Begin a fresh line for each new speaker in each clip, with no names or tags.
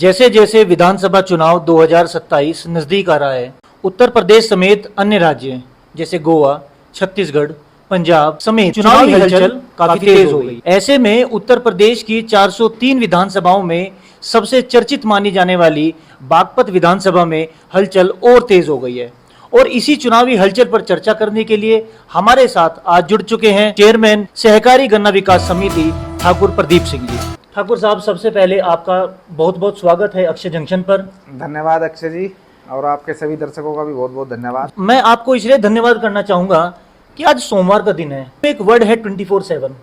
जैसे जैसे विधानसभा चुनाव 2027 नजदीक आ रहा है, उत्तर प्रदेश समेत अन्य राज्य जैसे गोवा, छत्तीसगढ़, पंजाब समेत चुनावी हलचल काफी तेज हो गई। ऐसे में उत्तर प्रदेश की 403 विधानसभाओं में सबसे चर्चित मानी जाने वाली बागपत विधानसभा में हलचल और तेज हो गई है। और इसी चुनावी हलचल पर चर्चा करने के लिए हमारे साथ आज जुड़ चुके हैं चेयरमैन सहकारी गन्ना विकास समिति ठाकुर प्रदीप सिंह जी। ठाकुर साहब, सबसे पहले आपका बहुत बहुत स्वागत है अक्षय जंक्शन पर।
धन्यवाद अक्षय जी, और आपके सभी दर्शकों का भी बहुत बहुत धन्यवाद।
मैं आपको इसलिए धन्यवाद करना चाहूंगा कि आज सोमवार का दिन है, एक वर्ड है 24/7।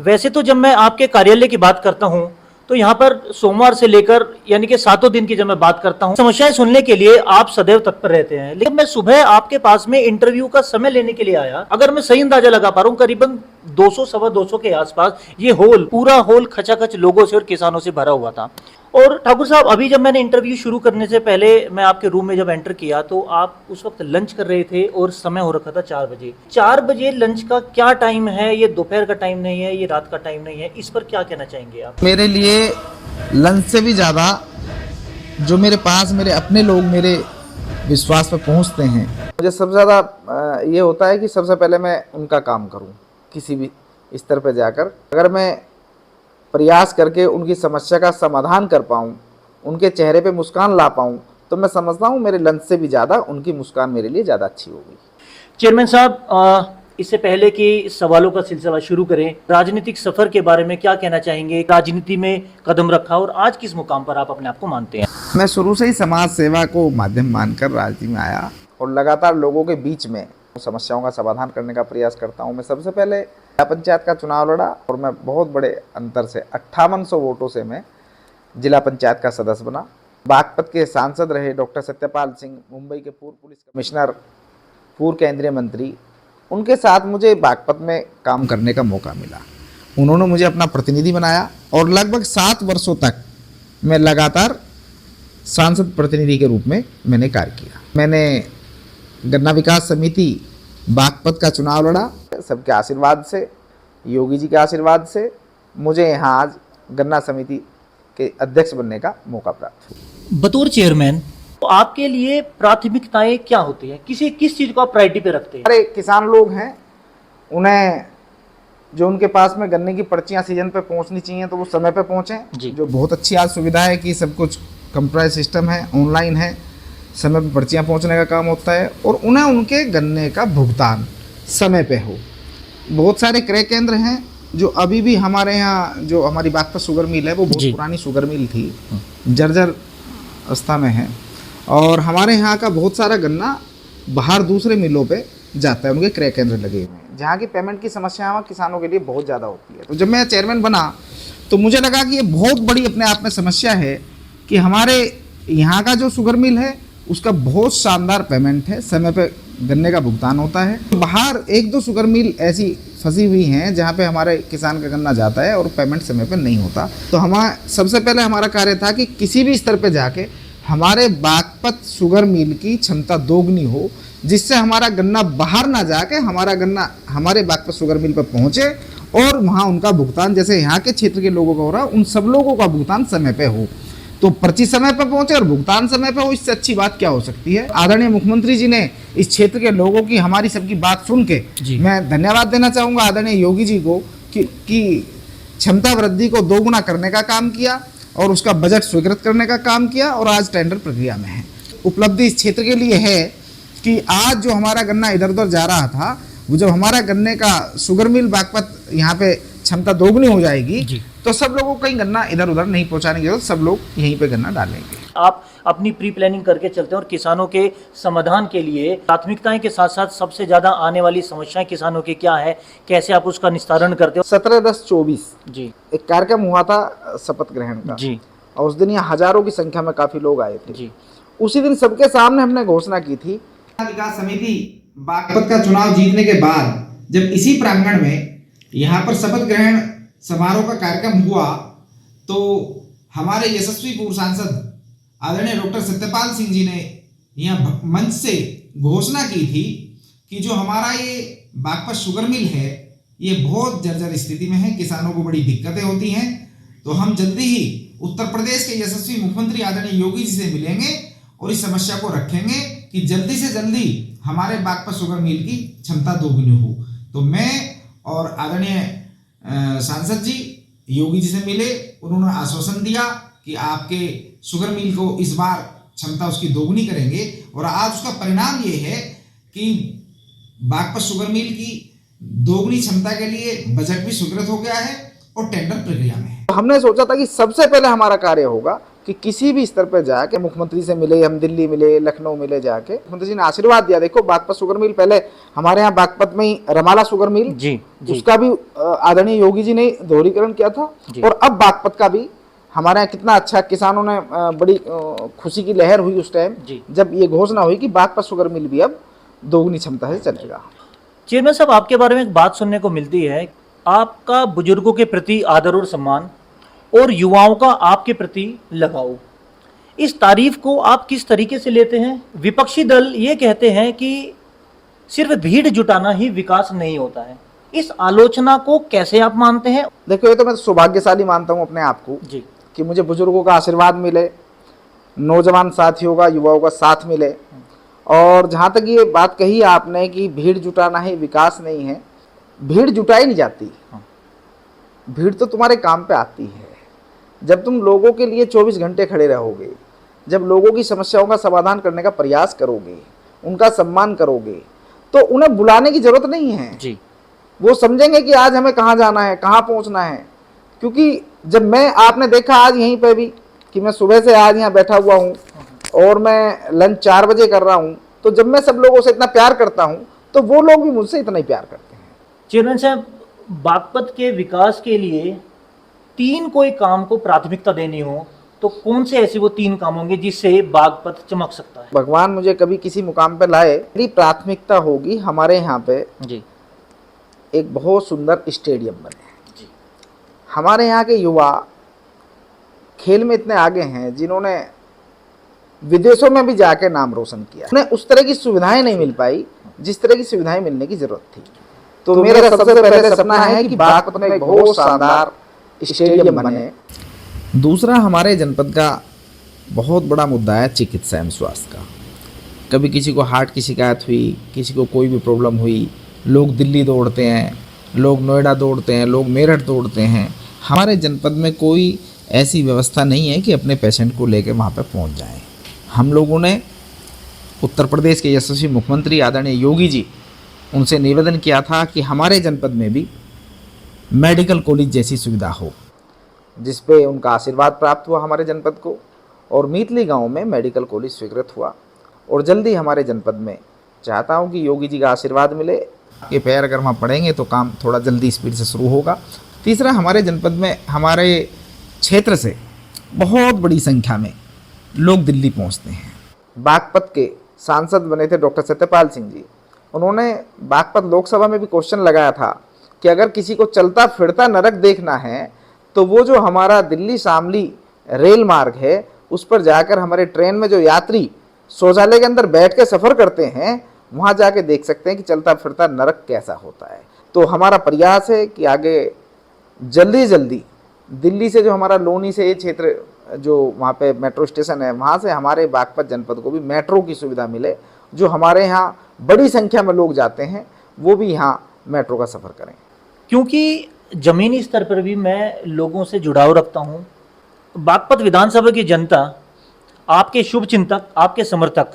वैसे तो जब मैं आपके कार्यालय की बात करता हूं तो यहाँ पर सोमवार से लेकर यानी कि 7 दिन की जब मैं बात करता हूँ, समस्याएं सुनने के लिए आप सदैव तत्पर रहते हैं। लेकिन मैं सुबह आपके पास में इंटरव्यू का समय लेने के लिए आया, अगर मैं सही अंदाजा लगा पा रहा हूँ, करीबन 200 सवा 200 के आसपास ये पूरा हॉल खचाखच लोगों से और किसानों से भरा हुआ था। और ठाकुर साहब, अभी जब मैंने इंटरव्यू शुरू करने से पहले मैं आपके रूम में जब एंटर किया तो आप उस वक्त लंच कर रहे थे और समय हो रखा था 4 बजे। 4 बजे लंच का क्या टाइम है? ये दोपहर का टाइम नहीं है, ये रात का टाइम नहीं है, इस पर क्या कहना चाहेंगे आप?
मेरे लिए लंच से भी ज़्यादा जो मेरे पास मेरे अपने लोग मेरे विश्वास पर पहुंचते हैं, मुझे सबसे ज़्यादा ये होता है कि सबसे पहले मैं उनका काम करूं। किसी भी स्तर पर जाकर अगर मैं प्रयास करके उनकी समस्या का समाधान कर पाऊँ, उनके चेहरे पे मुस्कान ला पाऊँ, तो मैं समझता हूँ मेरे लंच से भी ज़्यादा उनकी मुस्कान मेरे लिए ज़्यादा अच्छी होगी।
चेयरमैन साहब, इससे पहले कि सवालों का सिलसिला शुरू करें, राजनीतिक सफर के बारे में क्या कहना चाहेंगे? राजनीति में कदम रखा और आज किस मुकाम पर आप अपने आप को मानते हैं?
मैं शुरू से ही समाज सेवा को माध्यम मानकर राजनीति में आया और लगातार लोगों के बीच में समस्याओं का समाधान करने का प्रयास करता हूं। मैं सबसे पहले जिला पंचायत का चुनाव लड़ा और मैं बहुत बड़े अंतर से 5800 वोटों से मैं जिला पंचायत का सदस्य बना। बागपत के सांसद रहे डॉक्टर सत्यपाल सिंह, मुंबई के पूर्व पुलिस कमिश्नर, पूर्व केंद्रीय मंत्री, उनके साथ मुझे बागपत में काम करने का मौका मिला। उन्होंने मुझे अपना प्रतिनिधि बनाया और लगभग 7 वर्षों तक मैं लगातार सांसद प्रतिनिधि के रूप में मैंने कार्य किया। मैंने गन्ना विकास समिति बागपत का चुनाव लड़ा। सबके आशीर्वाद से, योगी जी के आशीर्वाद से मुझे यहाँ आज गन्ना समिति के अध्यक्ष बनने का मौका प्राप्त हुआ।
बतौर चेयरमैन तो आपके लिए प्राथमिकताएं क्या होती है? किस चीज को आप प्रायोरिटी पे रखते हैं?
अरे किसान लोग हैं, उन्हें जो उनके पास में गन्ने की पर्चियां सीजन पे पहुंचनी चाहिए तो वो समय पे पहुंचें। जो बहुत अच्छी आज सुविधा है कि सब कुछ कंप्यूटराइज सिस्टम है, ऑनलाइन है, समय पे पर्चियां पहुंचने का काम होता है और उन्हें उनके गन्ने का भुगतान समय पे हो। बहुत सारे क्रय केंद्र हैं जो अभी भी हमारे यहाँ, जो हमारी बागपत शुगर मिल है वो बहुत पुरानी शुगर मिल थी, जर्जर अवस्था में है, और हमारे यहाँ का बहुत सारा गन्ना बाहर दूसरे मिलों पे जाता है, उनके क्रय केंद्र लगे हुए हैं, जहाँ की पेमेंट की समस्या वहाँ किसानों के लिए बहुत ज़्यादा होती है। तो जब मैं चेयरमैन बना तो मुझे लगा कि ये बहुत बड़ी अपने आप में समस्या है कि हमारे यहाँ का जो शुगर मिल है उसका बहुत शानदार पेमेंट है, समय पे गन्ने का भुगतान होता है। बाहर 1-2 शुगर मिल ऐसी फंसी हुई हैं जहाँ पे हमारे किसान का गन्ना जाता है और पेमेंट समय पे नहीं होता। तो सबसे पहले हमारा कार्य था कि किसी भी स्तर पे जाके हमारे बागपत शुगर मिल की क्षमता दोगुनी हो, जिससे हमारा गन्ना बाहर ना जाके हमारा गन्ना हमारे बागपत शुगर मिल पर पहुँचे और वहाँ उनका भुगतान जैसे यहाँ के क्षेत्र के लोगों का हो रहा, उन सब लोगों का भुगतान समय पे हो। तो पर्ची समय पर पहुंचे और भुगतान समय पर हो, इससे अच्छी बात क्या हो सकती है। आदरणीय मुख्यमंत्री जी ने इस क्षेत्र के लोगों की, हमारी सबकी बात सुन के मैं धन्यवाद देना चाहूँगा आदरणीय योगी जी को कि क्षमता वृद्धि को दोगुना करने का काम किया और उसका बजट स्वीकृत करने का काम किया और आज टेंडर प्रक्रिया में है। उपलब्धि इस क्षेत्र के लिए है कि आज जो हमारा गन्ना इधर उधर जा रहा था, वो जब हमारा गन्ने का शुगर मिल बागपत यहाँ पे क्षमता दोगुनी हो जाएगी तो सब लोगों को कहीं गन्ना इधर उधर नहीं पहुंचाने की जरूरत, सब लोग यहीं पे गन्ना डालेंगे।
आप अपनी प्री प्लानिंग करके चलते हैं और किसानों के समाधान के लिए प्राथमिकताएं के साथ साथ सबसे ज्यादा आने वाली समस्याएं किसानों की क्या है, कैसे आप उसका निस्तारण करते हो?
17/10/24
जी
एक कार्यक्रम हुआ था शपथ ग्रहण का
जी,
और उस दिन यहाँ हजारों की संख्या में काफी लोग आए थे
जी।
उसी दिन सबके सामने हमने घोषणा की थी, विकास समिति बागपत का चुनाव जीतने के बाद जब इसी प्रांगण में यहाँ पर शपथ ग्रहण समारोह का कार्यक्रम हुआ तो हमारे यशस्वी पूर्व सांसद आदरणीय डॉक्टर सत्यपाल सिंह जी ने यहाँ मंच से घोषणा की थी कि जो हमारा ये बागपत शुगर मिल है ये बहुत जर्जर स्थिति में है, किसानों को बड़ी दिक्कतें होती हैं, तो हम जल्दी ही उत्तर प्रदेश के यशस्वी मुख्यमंत्री आदरणीय योगी जी से मिलेंगे और इस समस्या को रखेंगे कि जल्दी से जल्दी हमारे बागपत शुगर मिल की क्षमता दोगुनी हो। तो मैं और आदरणीय सांसद जी योगी जी से मिले, उन्होंने आश्वासन दिया कि आपके शुगर मिल को इस बार क्षमता उसकी दोगुनी करेंगे और आज उसका परिणाम ये है कि बागपत शुगर मिल की दोगुनी क्षमता के लिए बजट भी स्वीकृत हो गया है और टेंडर प्रक्रिया में है।
हमने सोचा था कि सबसे पहले हमारा कार्य होगा कि किसी भी स्तर पर जाके मुख्यमंत्री से मिले, हम दिल्ली मिले, लखनऊ मिले, जाके मुख्यमंत्री जी ने आशीर्वाद दिया। देखो बागपत शुगर मिल, पहले हमारे यहाँ बागपत में ही रमाला शुगर मिल
जी,
उसका भी आदरणीय योगी जी ने दोहरीकरण किया था और अब बागपत का भी हमारे यहाँ कितना अच्छा, किसानों ने बड़ी खुशी की लहर हुई उस टाइम जब ये घोषणा हुई कि बागपत शुगर मिल भी अब दोगुनी क्षमता से चलेगा।
चेयरमैन साहब, आपके बारे में एक बात सुनने को मिलती है, आपका बुजुर्गों के प्रति आदर और सम्मान और युवाओं का आपके प्रति लगाव, इस तारीफ को आप किस तरीके से लेते हैं? विपक्षी दल ये कहते हैं कि सिर्फ भीड़ जुटाना ही विकास नहीं होता है, इस आलोचना को कैसे आप मानते हैं?
देखो ये तो मैं सौभाग्यशाली मानता हूँ अपने आप को
जी
कि मुझे बुजुर्गों का आशीर्वाद मिले, नौजवान साथियों का, युवाओं का साथ मिले। और जहाँ तक ये बात कही आपने कि भीड़ जुटाना ही विकास नहीं है, भीड़ जुटाई नहीं जाती, भीड़ तो तुम्हारे काम पे आती है। जब तुम लोगों के लिए 24 घंटे खड़े रहोगे, जब लोगों की समस्याओं का समाधान करने का प्रयास करोगे, उनका सम्मान करोगे, तो उन्हें बुलाने की जरूरत नहीं है
जी।
वो समझेंगे कि आज हमें कहाँ जाना है, कहाँ पहुँचना है। क्योंकि जब मैं, आपने देखा आज यहीं पे भी कि मैं सुबह से आज यहाँ बैठा हुआ हूँ और मैं लंच 4 बजे कर रहा हूँ, तो जब मैं सब लोगों से इतना प्यार करता हूँ तो वो लोग भी मुझसे इतना ही प्यार करते हैं।
चेयरमैन साहब, बागपत के विकास के लिए 3 कोई काम को प्राथमिकता देनी हो तो कौन से ऐसे वो 3 काम होंगे जिससे बागपत चमक सकता है?
भगवान मुझे कभी किसी मुकाम पे लाए, मेरी प्राथमिकता होगी हमारे यहाँ पे
जी
एक बहुत सुंदर स्टेडियम बने। हमारे यहाँ के युवा खेल में इतने आगे हैं जिन्होंने विदेशों में भी जाके नाम रोशन किया, उन्हें उस तरह की सुविधाएं नहीं मिल पाई जिस तरह की सुविधाएं मिलने की जरूरत थी। तो मेरा सबसे पहले सपना है कि बागपत में एक बहुत शानदार स्टेडियम बने।
दूसरा, हमारे जनपद का बहुत बड़ा मुद्दा है चिकित्सा एवं स्वास्थ्य का। कभी किसी को हार्ट की शिकायत हुई, किसी को कोई भी प्रॉब्लम हुई, लोग दिल्ली दौड़ते हैं, लोग नोएडा दौड़ते हैं, लोग मेरठ दौड़ते हैं। हमारे जनपद में कोई ऐसी व्यवस्था नहीं है कि अपने पेशेंट को लेकर वहाँ पर पहुँच जाएं। हम लोगों ने उत्तर प्रदेश के यशस्वी मुख्यमंत्री आदरणीय योगी जी, उनसे निवेदन किया था कि हमारे जनपद में भी मेडिकल कॉलेज जैसी सुविधा हो,
जिस पे उनका आशीर्वाद प्राप्त हुआ हमारे जनपद को और मीतली गांव में मेडिकल कॉलेज स्वीकृत हुआ। और जल्दी हमारे जनपद में चाहता हूं कि योगी जी का आशीर्वाद मिले,
के पैर अगर वहाँ पड़ेंगे तो काम थोड़ा जल्दी स्पीड से शुरू होगा। तीसरा, हमारे जनपद में, हमारे क्षेत्र से बहुत बड़ी संख्या में लोग दिल्ली पहुँचते हैं।
बागपत के सांसद बने थे डॉक्टर सत्यपाल सिंह जी, उन्होंने बागपत लोकसभा में भी क्वेश्चन लगाया था कि अगर किसी को चलता फिरता नरक देखना है तो वो जो हमारा दिल्ली शामली रेल मार्ग है उस पर जाकर हमारे ट्रेन में जो यात्री शौचालय के अंदर बैठ के सफ़र करते हैं वहाँ जाके देख सकते हैं कि चलता फिरता नरक कैसा होता है। तो हमारा प्रयास है कि आगे जल्दी जल्दी दिल्ली से जो हमारा लोनी से ये क्षेत्र जो वहाँ पे मेट्रो स्टेशन है, वहाँ से हमारे बागपत जनपद को भी मेट्रो की सुविधा मिले, जो हमारे यहाँ बड़ी संख्या में लोग जाते हैं वो भी यहाँ मेट्रो का सफ़र करें।
क्योंकि ज़मीनी स्तर पर भी मैं लोगों से जुड़ाव रखता हूँ। बागपत विधानसभा की जनता, आपके शुभ चिंतक, आपके समर्थक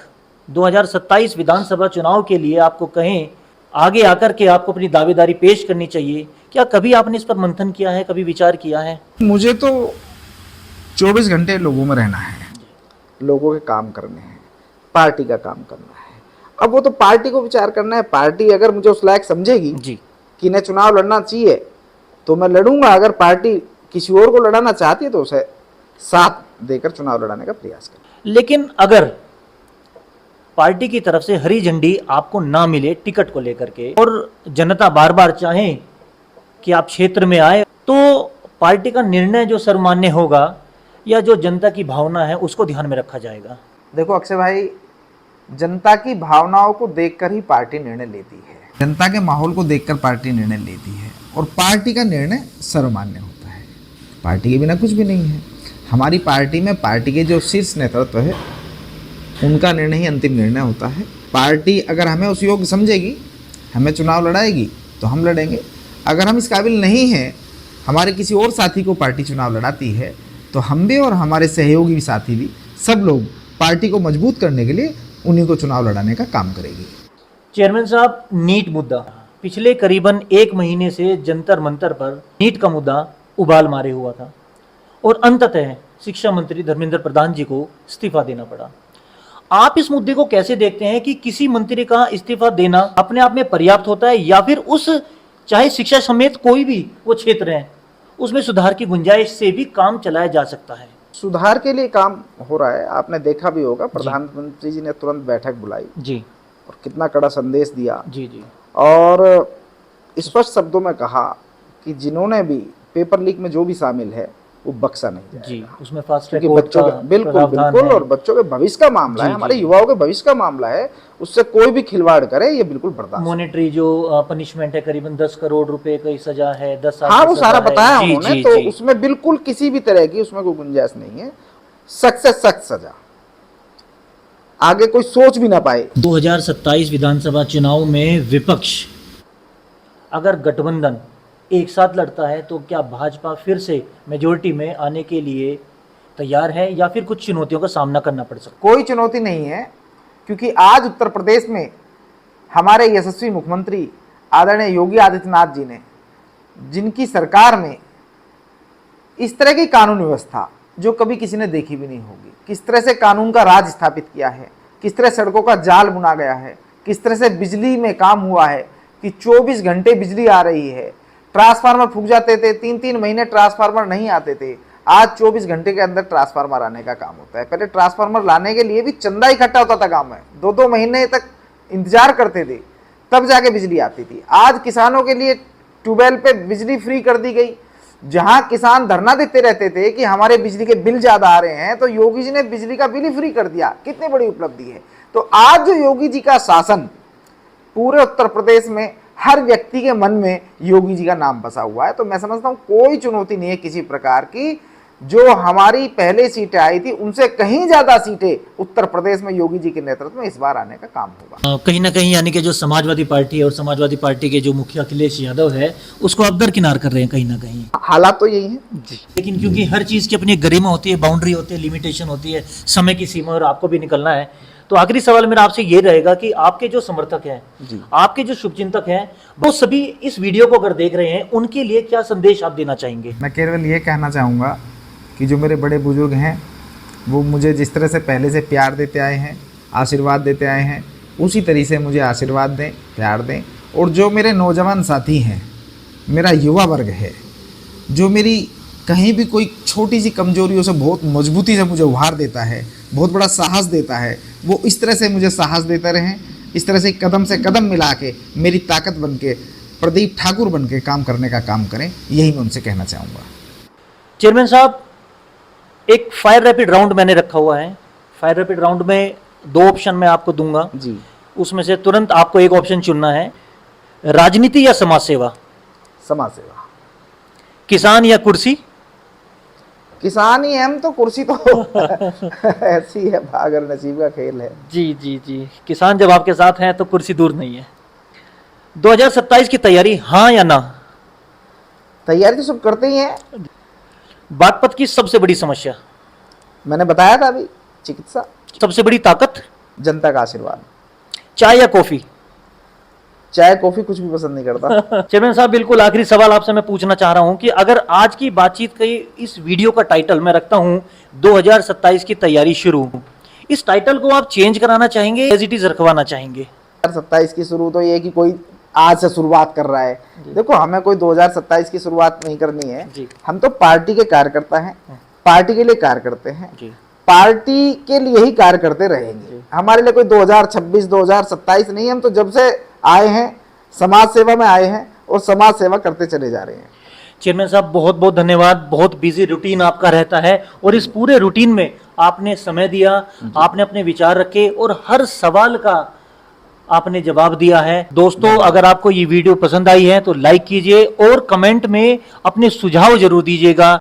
2027 विधानसभा चुनाव के लिए आपको कहें आगे आकर के आपको अपनी दावेदारी पेश करनी चाहिए, क्या कभी आपने इस पर मंथन किया है, कभी विचार किया है?
मुझे तो 24 घंटे लोगों में रहना है,
लोगों के काम करने हैं, पार्टी का काम करना है। अब वो तो पार्टी को विचार करना है। पार्टी अगर मुझे उस लायक समझेगी
जी
कि इन्हें चुनाव लड़ना चाहिए तो मैं लड़ूंगा। अगर पार्टी किसी और को लड़ाना चाहती है तो उसे साथ देकर चुनाव लड़ाने का प्रयास करें।
लेकिन अगर पार्टी की तरफ से हरी झंडी आपको ना मिले टिकट को लेकर के और जनता बार बार चाहे कि आप क्षेत्र में आए, तो पार्टी का निर्णय जो सर्वमान्य होगा या जो जनता की भावना है उसको ध्यान में रखा जाएगा?
देखो अक्षय भाई, जनता की भावनाओं को देखकर ही पार्टी निर्णय लेती है,
जनता के माहौल को देखकर पार्टी निर्णय लेती है और पार्टी का निर्णय सर्वमान्य होता है। पार्टी के बिना कुछ भी नहीं है। हमारी पार्टी में पार्टी के जो शीर्ष नेतृत्व है उनका निर्णय ही अंतिम निर्णय होता है। पार्टी अगर हमें उस योग्य समझेगी, हमें चुनाव लड़ाएगी तो हम लड़ेंगे। अगर हम इस काबिल नहीं हैं, हमारे किसी और साथी को पार्टी चुनाव लड़ाती है तो हम भी और हमारे सहयोगी साथी भी सब लोग पार्टी को मजबूत करने के लिए उन्हीं को चुनाव लड़ाने का काम करेगी।
चेयरमैन साहब, नीट मुद्दा पिछले करीबन 1 महीने से जंतर मंतर पर नीट का मुद्दा उबाल मारे हुआ था और अंततः शिक्षा मंत्री धर्मेंद्र प्रधान जी को इस्तीफा देना पड़ा। आप इस मुद्दे को कैसे देखते हैं कि किसी मंत्री का इस्तीफा देना अपने आप में पर्याप्त होता है या फिर उस चाहे शिक्षा समेत कोई भी वो क्षेत्र है उसमें सुधार की गुंजाइश से भी काम चलाया जा सकता है?
सुधार के लिए काम हो रहा है। आपने देखा भी होगा, प्रधानमंत्री जी ने तुरंत बैठक बुलाई
जी
और कितना कड़ा संदेश दिया
जी जी
और स्पष्ट शब्दों में कहा कि जिन्होंने भी पेपर लीक में जो भी शामिल है वो बख्शा नहीं जाएगा।
जी, उसमें फास्ट ट्रैक
क्योंकि
कोर्ट
बच्चों
का
के बिल्कुल
प्रावधान
बिल्कुल
है।
और बच्चों के भविष्य का मामला है, हमारे युवाओं के भविष्य का मामला है, उससे कोई भी खिलवाड़ करे ये बिल्कुल बर्दाश्त।
मॉनेटरी जो पनिशमेंट है करीबन 10 करोड़ रुपए की सजा है, 10 साल
हाँ,
की
वो
सजा
सारा
है।
बताया
जी,
उन्होंने,
जी,
तो
जी।
उसमें बिल्कुल किसी भी तरह की उसमें कोई गुंजाइश नहीं है। सख्त से सख्त सजा, आगे कोई सोच भी ना पाए।
2027 विधानसभा चुनाव में विपक्ष अगर गठबंधन एक साथ लड़ता है तो क्या भाजपा फिर से मेजोरिटी में आने के लिए तैयार है या फिर कुछ चुनौतियों का सामना करना पड़ सकता
कोई चुनौती नहीं है, क्योंकि आज उत्तर प्रदेश में हमारे यशस्वी मुख्यमंत्री आदरणीय योगी आदित्यनाथ जी ने, जिनकी सरकार ने इस तरह की कानून व्यवस्था जो कभी किसी ने देखी भी नहीं होगी, किस तरह से कानून का राज स्थापित किया है, किस तरह सड़कों का जाल बुना गया है, किस तरह से बिजली में काम हुआ है कि 24 घंटे बिजली आ रही है। ट्रांसफार्मर फूक जाते थे, 3-3 महीने ट्रांसफार्मर नहीं आते थे, आज 24 घंटे के अंदर ट्रांसफार्मर आने का काम होता है। पहले ट्रांसफार्मर लाने के लिए भी चंदा इकट्ठा होता था गांव में, 2-2 महीने तक इंतजार करते थे, तब जाके बिजली आती थी। आज किसानों के लिए ट्यूबवेल पे बिजली फ्री कर दी गई। जहां किसान धरना देते रहते थे कि हमारे बिजली के बिल ज्यादा आ रहे हैं, तो योगी जी ने बिजली का बिल ही फ्री कर दिया। कितनी बड़ी उपलब्धि है। तो आज जो योगी जी का शासन पूरे उत्तर प्रदेश में हर व्यक्ति के मन में योगी जी का नाम बसा हुआ है, तो मैं समझता हूं कोई चुनौती नहीं है किसी प्रकार की। जो हमारी पहले सीटें आई थी उनसे कहीं ज्यादा सीटें उत्तर प्रदेश में योगी जी के नेतृत्व में इस बार आने का काम होगा।
कहीं ना कहीं यानी कि जो समाजवादी पार्टी है और समाजवादी पार्टी के जो मुखिया अखिलेश यादव है उसको आप दरकिनार कर रहे हैं कहीं ना कहीं।
हालात तो यही है
जी, लेकिन क्योंकि हर चीज की अपनी गरिमा होती है, बाउंड्री होती है, लिमिटेशन होती है, समय की सीमा, और आपको भी निकलना है। तो आखिरी सवाल मेरा आपसे ये रहेगा कि आपके जो समर्थक हैं, आपके जो शुभचिंतक हैं, वो सभी इस वीडियो को अगर देख रहे हैं उनके लिए क्या संदेश आप देना चाहेंगे?
मैं केवल ये कहना चाहूँगा कि जो मेरे बड़े बुजुर्ग हैं वो मुझे जिस तरह से पहले से प्यार देते आए हैं, आशीर्वाद देते आए हैं, उसी तरीके से मुझे आशीर्वाद दें, प्यार दें। और जो मेरे नौजवान साथी हैं, मेरा युवा वर्ग है, जो मेरी कहीं भी कोई छोटी सी कमजोरियों से बहुत मजबूती से मुझे उभार देता है, बहुत बड़ा साहस देता है, वो इस तरह से मुझे साहस देते रहें। इस तरह से कदम मिला के मेरी ताकत बन के, प्रदीप ठाकुर बन के काम करने का काम करें, यही मैं उनसे कहना चाहूँगा।
चेयरमैन साहब, एक फायर रैपिड राउंड मैंने रखा हुआ है। फायर रैपिड राउंड में 2 ऑप्शन मैं आपको दूंगा
जी।
उसमें से तुरंत आपको एक ऑप्शन चुनना है। राजनीति या समाज सेवा?
समाज सेवा।
किसान या कुर्सी?
किसान ही हम तो, कुर्सी तो ऐसी है, भागर नसीब का खेल है।
जी जी जी, किसान जब आपके साथ हैं तो कुर्सी दूर नहीं है। 2027 की तैयारी, हाँ या ना?
तैयारी तो सब करते ही हैं।
बागपत की सबसे बड़ी समस्या?
मैंने बताया था अभी, चिकित्सा।
सबसे बड़ी ताकत?
जनता का आशीर्वाद।
चाय या कॉफी?
चाय कॉफी कुछ भी पसंद नहीं करता।
चेयरमैन साहब, बिल्कुल आखिरी सवाल आपसे मैं पूछना चाह रहा हूं कि अगर आज की बातचीत के इस वीडियो का टाइटल मैं रखता हूं 2027 की तैयारी शुरू, इस टाइटल को आप चेंज कराना चाहेंगे, एज इट इज रखवाना चाहेंगे?
2027 की शुरू तो ये कि कोई आज से शुरुआत कर रहा है। देखो, हमें कोई 2027 की शुरुआत नहीं करनी है। हम तो पार्टी के कार्यकर्ता हैं, पार्टी के लिए कार्य करते हैं, पार्टी के लिए ही कार्य करते रहेंगे। हमारे लिए कोई 2026 2027 नहीं है। हम तो जब से आए हैं समाज सेवा में आए हैं और समाज सेवा करते चले जा रहे हैं।
चेयरमैन साहब, बहुत बहुत धन्यवाद। बहुत बिजी रूटीन आपका रहता है और इस पूरे रूटीन में आपने समय दिया, आपने अपने विचार रखे और हर सवाल का आपने जवाब दिया है। दोस्तों, अगर आपको ये वीडियो पसंद आई है तो लाइक कीजिए और कमेंट में अपने सुझाव जरूर दीजिएगा।